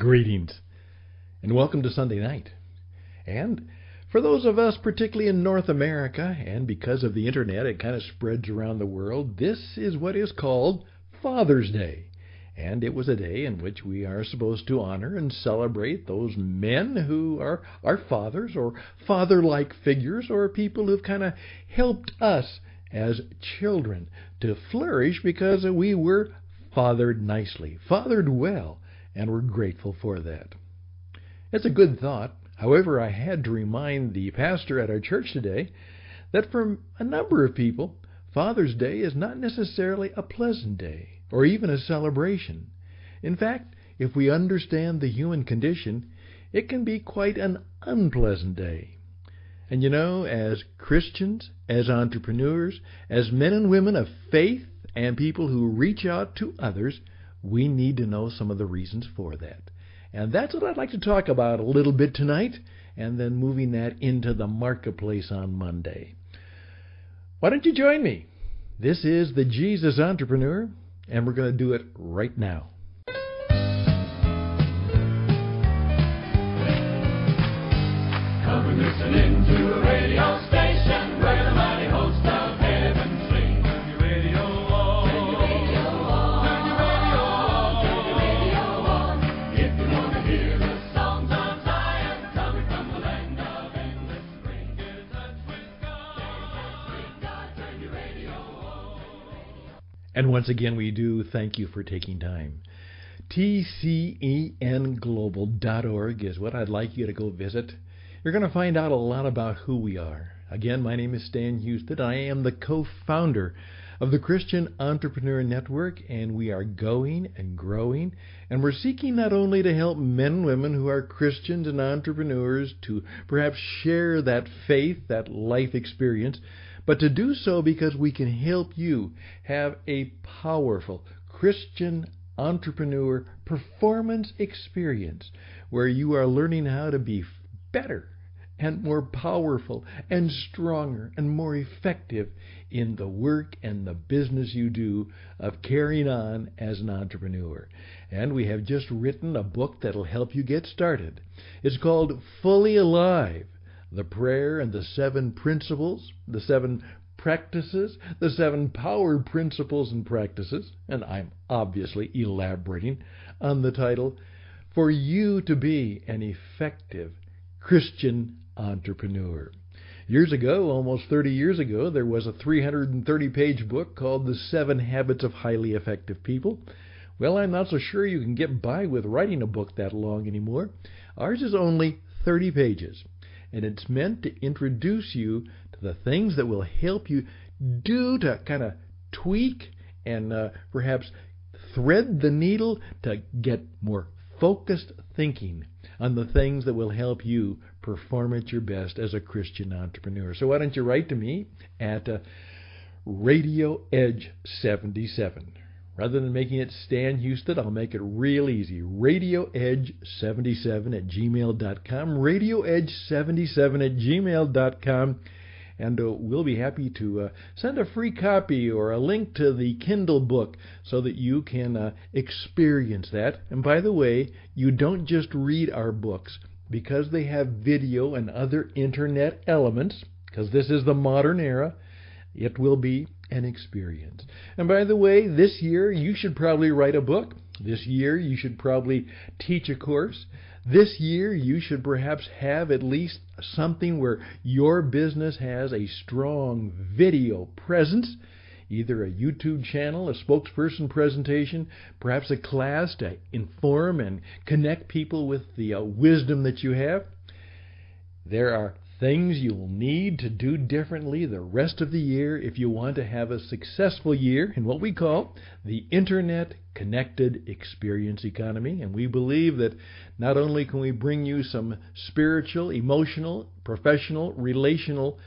Greetings, and welcome to Sunday night. And for those of us, particularly in North America, and because of the internet, it kind of spreads around the world, this is what is called Father's Day. And it was a day in which we are supposed to honor and celebrate those men who are our fathers or father-like figures or people who've kind of helped us as children to flourish because we were fathered nicely, fathered well, and we're grateful for that. It's a good thought. However, I had to remind the pastor at our church today that for a number of people, Father's Day is not necessarily a pleasant day or even a celebration. In fact, if we understand the human condition, it can be quite an unpleasant day. And you know, as Christians, as entrepreneurs, as men and women of faith and people who reach out to others, we need to know some of the reasons for that. And that's what I'd like to talk about a little bit tonight, and then moving that into the marketplace on Monday. Why don't you join me? This is the Jesus Entrepreneur, and we're going to do it right now. Come and listen in to a radio station where the mighty host of heaven sing. Turn your radio on. Turn your radio on. Turn your radio on. Turn your radio on. If you want to hear the songs of Zion coming from the land of endless spring. Get in touch with God. Get in touch with God. Turn your radio on. And once again, we do thank you for taking time. TCENglobal.org is what I'd like you to go visit. You're going to find out a lot about who we are. Again, my name is Stan Houston. I am the co-founder of the Christian Entrepreneur Network, and we are going and growing, and we're seeking not only to help men and women who are Christians and entrepreneurs to perhaps share that faith, that life experience, but to do so because we can help you have a powerful Christian entrepreneur performance experience where you are learning how to be better and more powerful and stronger and more effective in the work and the business you do of carrying on as an entrepreneur. And we have just written a book that'll help you get started. It's called Fully Alive, the prayer and the 7 principles, the 7 practices, the 7 power principles and practices, and I'm obviously elaborating on the title, for you to be an effective Christian entrepreneur. Years ago, almost 30 years ago, there was a 330-page book called The 7 Habits of Highly Effective People. Well, I'm not so sure you can get by with writing a book that long anymore. Ours is only 30 pages, and it's meant to introduce you to the things that will help you do to kind of tweak and perhaps thread the needle to get more focused thinking on the things that will help you perform at your best as a Christian entrepreneur. So why don't you write to me at Radio Edge 77. Rather than making it Stan Houston, I'll make it real easy. RadioEdge77 at gmail.com. RadioEdge77 at gmail.com. And we'll be happy to send a free copy or a link to the Kindle book so that you can experience that. And by the way, you don't just read our books because they have video and other internet elements, because this is the modern era. It will be an experience. And by the way, this year you should probably write a book. This year you should probably teach a course. This year you should perhaps have at least something where your business has a strong video presence, either a YouTube channel, a spokesperson presentation, perhaps a class to inform and connect people with the wisdom that you have. There are things you'll need to do differently the rest of the year if you want to have a successful year in what we call the Internet Connected Experience Economy. And we believe that not only can we bring you some spiritual, emotional, professional, relational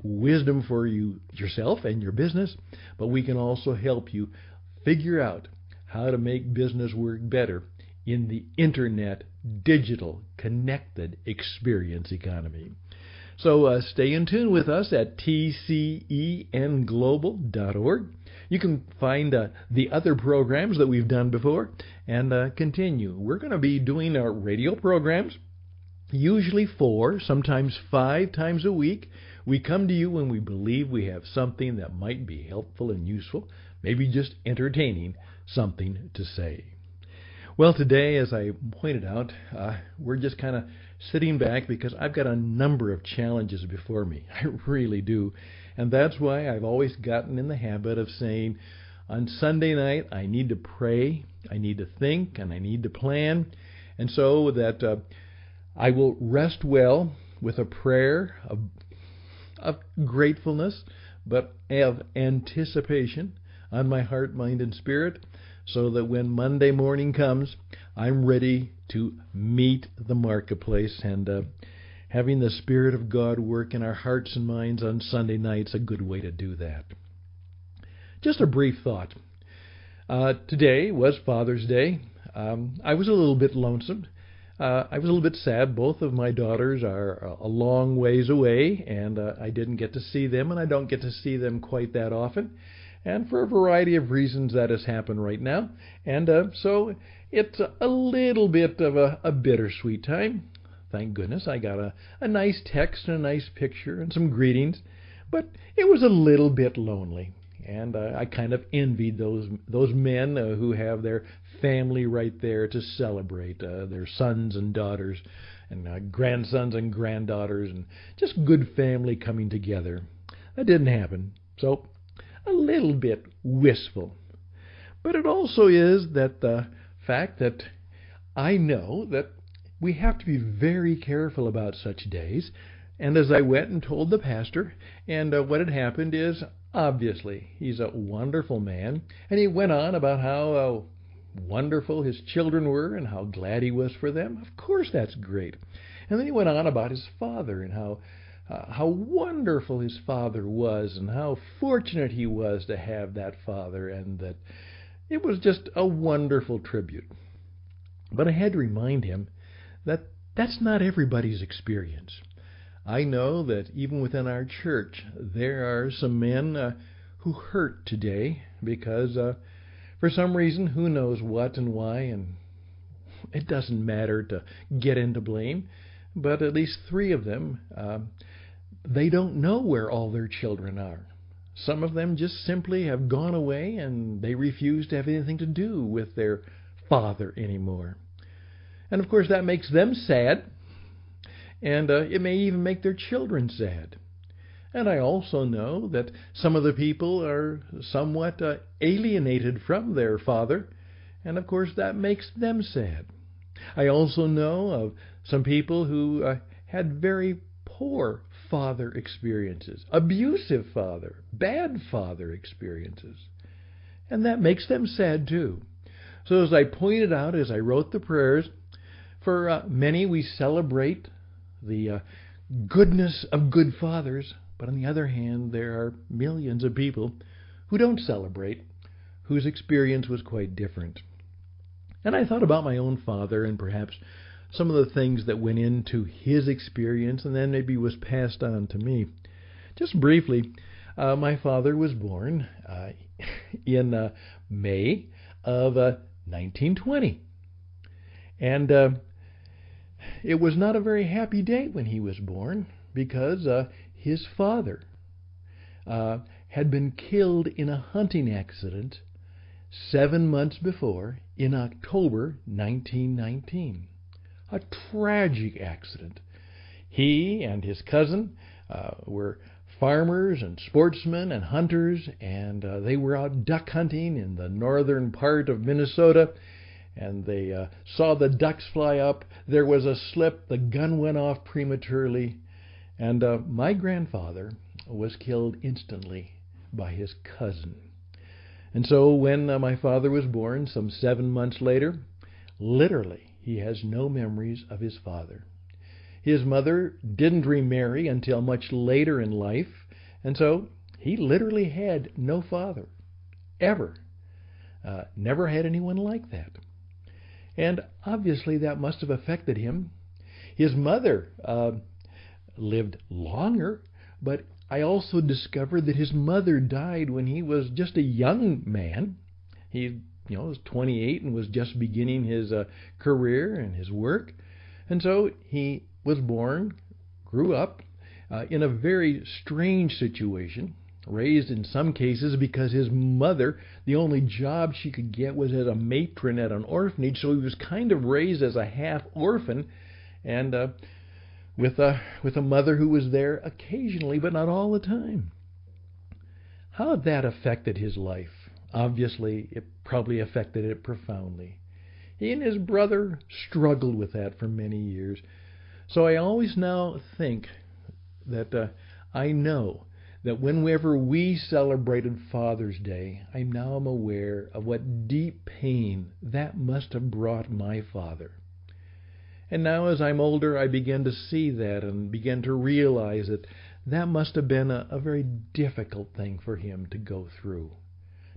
wisdom for you yourself and your business, but we can also help you figure out how to make business work better in the Internet Digital Connected Experience Economy. So stay in tune with us at TCENglobal.org. You can find the other programs that we've done before and continue. We're going to be doing our radio programs, usually 4, sometimes 5 times a week. We come to you when we believe we have something that might be helpful and useful, maybe just entertaining, something to say. Well, today, as I pointed out, we're just kind of sitting back because I've got a number of challenges before me. I really do. And that's why I've always gotten in the habit of saying, on Sunday night, I need to pray, I need to think, and I need to plan. And so that I will rest well with a prayer of gratefulness, but of anticipation on my heart, mind, and spirit, so that when Monday morning comes, I'm ready to meet the marketplace. And having the Spirit of God work in our hearts and minds on Sunday night's a good way to do that. Just a brief thought. Today was Father's Day. I was a little bit lonesome. I was a little bit sad. Both of my daughters are a long ways away, and I didn't get to see them, and I don't get to see them quite that often. And for a variety of reasons that has happened right now. And so it's a little bit of a bittersweet time. Thank goodness I got a nice text and a nice picture and some greetings. But it was a little bit lonely. And I kind of envied those men who have their family right there to celebrate, their sons and daughters and grandsons and granddaughters, and just good family coming together. That didn't happen. So a little bit wistful. But it also is that the fact that I know that we have to be very careful about such days. And as I went and told the pastor, and what had happened is, obviously, he's a wonderful man, and he went on about how wonderful his children were and how glad he was for them. Of course, that's great. And then he went on about his father and how wonderful his father was and how fortunate he was to have that father, and that it was just a wonderful tribute. But I had to remind him that that's not everybody's experience. I know that even within our church, there are some men who hurt today because for some reason, who knows what and why, and it doesn't matter to get into blame, but at least 3 of them, they don't know where all their children are. Some of them just simply have gone away and they refuse to have anything to do with their father anymore. And of course that makes them sad, and it may even make their children sad. And I also know that some of the people are somewhat alienated from their father, and of course that makes them sad. I also know of some people who had very poor father experiences, abusive father, bad father experiences, and that makes them sad too. So as I pointed out as I wrote the prayers, for many we celebrate the goodness of good fathers, but on the other hand, there are millions of people who don't celebrate, whose experience was quite different. And I thought about my own father and perhaps some of the things that went into his experience and then maybe was passed on to me. Just briefly, my father was born in May of 1920. And it was not a very happy day when he was born, because his father had been killed in a hunting accident 7 months before, in October 1919. A tragic accident. He and his cousin were farmers and sportsmen and hunters, and they were out duck hunting in the northern part of Minnesota, and they saw the ducks fly up. There was a slip. The gun went off prematurely, and my grandfather was killed instantly by his cousin. And so when my father was born, some 7 months later, literally, he has no memories of his father. His mother didn't remarry until much later in life, and so he literally had no father, ever. Never had anyone like that. And obviously that must have affected him. His mother lived longer, but I also discovered that his mother died when he was just a young man. He, was 28 and was just beginning his career and his work. And so he was born, grew up in a very strange situation, raised in some cases because his mother, the only job she could get was as a matron at an orphanage, so he was kind of raised as a half orphan, and with a mother who was there occasionally, but not all the time. How that affected his life? Obviously, it probably affected it profoundly. He and his brother struggled with that for many years. So I always now think that I know that whenever we celebrated Father's Day, I now am aware of what deep pain that must have brought my father. And now as I'm older, I begin to see that and begin to realize that that must have been a very difficult thing for him to go through,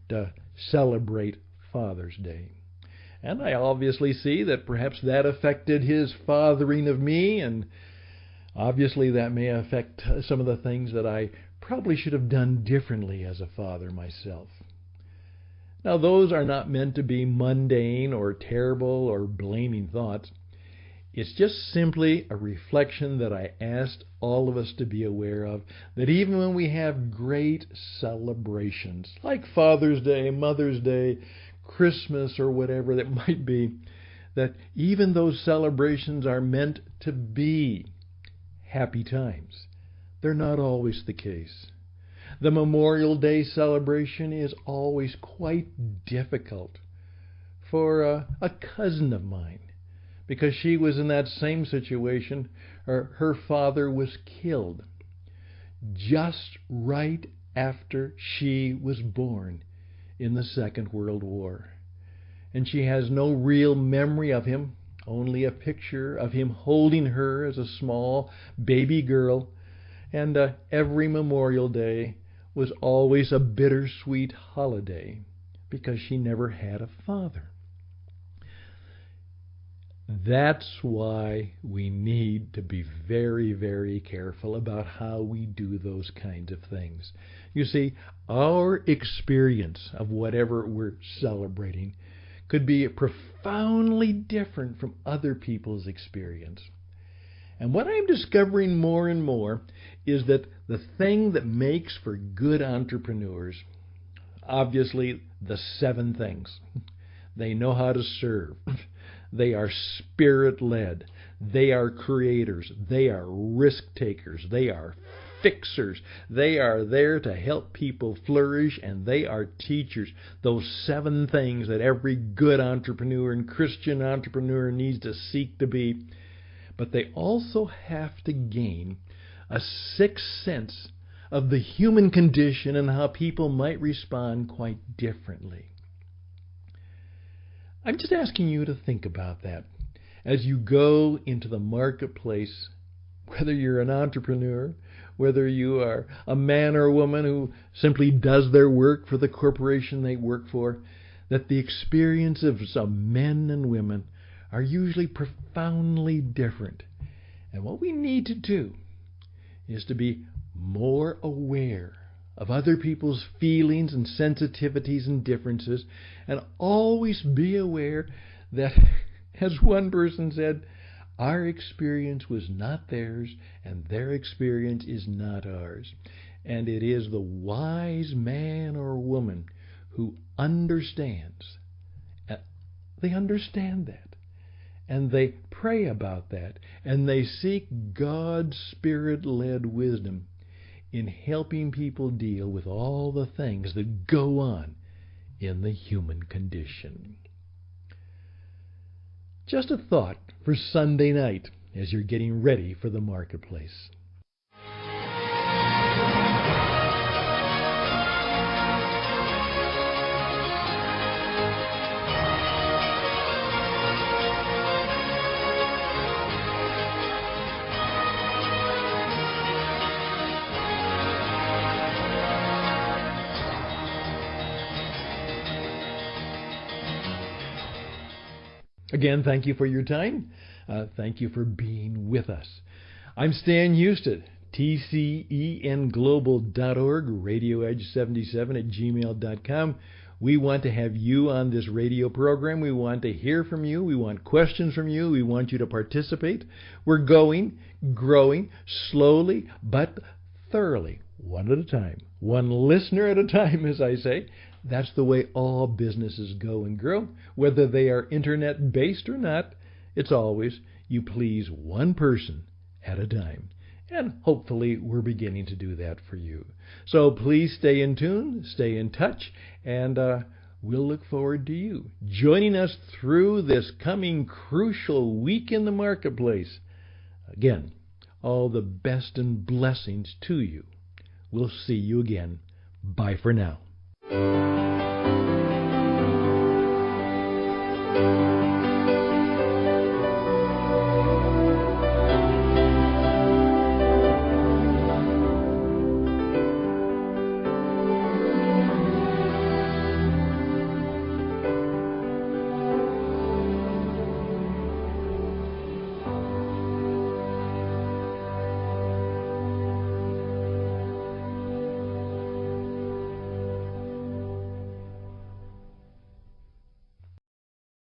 to celebrate Father's Day. And I obviously see that perhaps that affected his fathering of me, and obviously that may affect some of the things that I probably should have done differently as a father myself. Now, those are not meant to be mundane or terrible or blaming thoughts. It's just simply a reflection that I asked all of us to be aware of, that even when we have great celebrations, like Father's Day, Mother's Day, Christmas, or whatever that might be, that even those celebrations are meant to be happy times. They're not always the case. The Memorial Day celebration is always quite difficult for a cousin of mine, because she was in that same situation. Her father was killed just right after she was born in the Second World War. And she has no real memory of him, only a picture of him holding her as a small baby girl. And every Memorial Day was always a bittersweet holiday because she never had a father. That's why we need to be very, very careful about how we do those kinds of things. You see, our experience of whatever we're celebrating could be profoundly different from other people's experience. And what I'm discovering more and more is that the thing that makes for good entrepreneurs, obviously the 7 things. They know how to serve. They are spirit-led. They are creators. They are risk-takers. They are fixers. They are there to help people flourish, and they are teachers. Those 7 things that every good entrepreneur and Christian entrepreneur needs to seek to be. But they also have to gain a 6th sense of the human condition and how people might respond quite differently. I'm just asking you to think about that as you go into the marketplace, whether you're an entrepreneur, whether you are a man or a woman who simply does their work for the corporation they work for, that the experience of some men and women are usually profoundly different. And what we need to do is to be more aware of other people's feelings and sensitivities and differences, and always be aware that, as one person said, our experience was not theirs, and their experience is not ours. And it is the wise man or woman who understands. They understand that. And they pray about that. And they seek God's Spirit-led wisdom in helping people deal with all the things that go on in the human condition. Just a thought for Sunday night as you're getting ready for the marketplace. Again, thank you for your time. Thank you for being with us. I'm Stan Houston, tcenglobal.org, radioedge77@gmail.com. We want to have you on this radio program. We want to hear from you. We want questions from you. We want you to participate. We're growing slowly but thoroughly, one at a time, one listener at a time, as I say. That's the way all businesses go and grow, whether they are internet-based or not. It's always you please one person at a time. And hopefully we're beginning to do that for you. So please stay in tune, stay in touch, and we'll look forward to you joining us through this coming crucial week in the marketplace. Again, all the best and blessings to you. We'll see you again. Bye for now.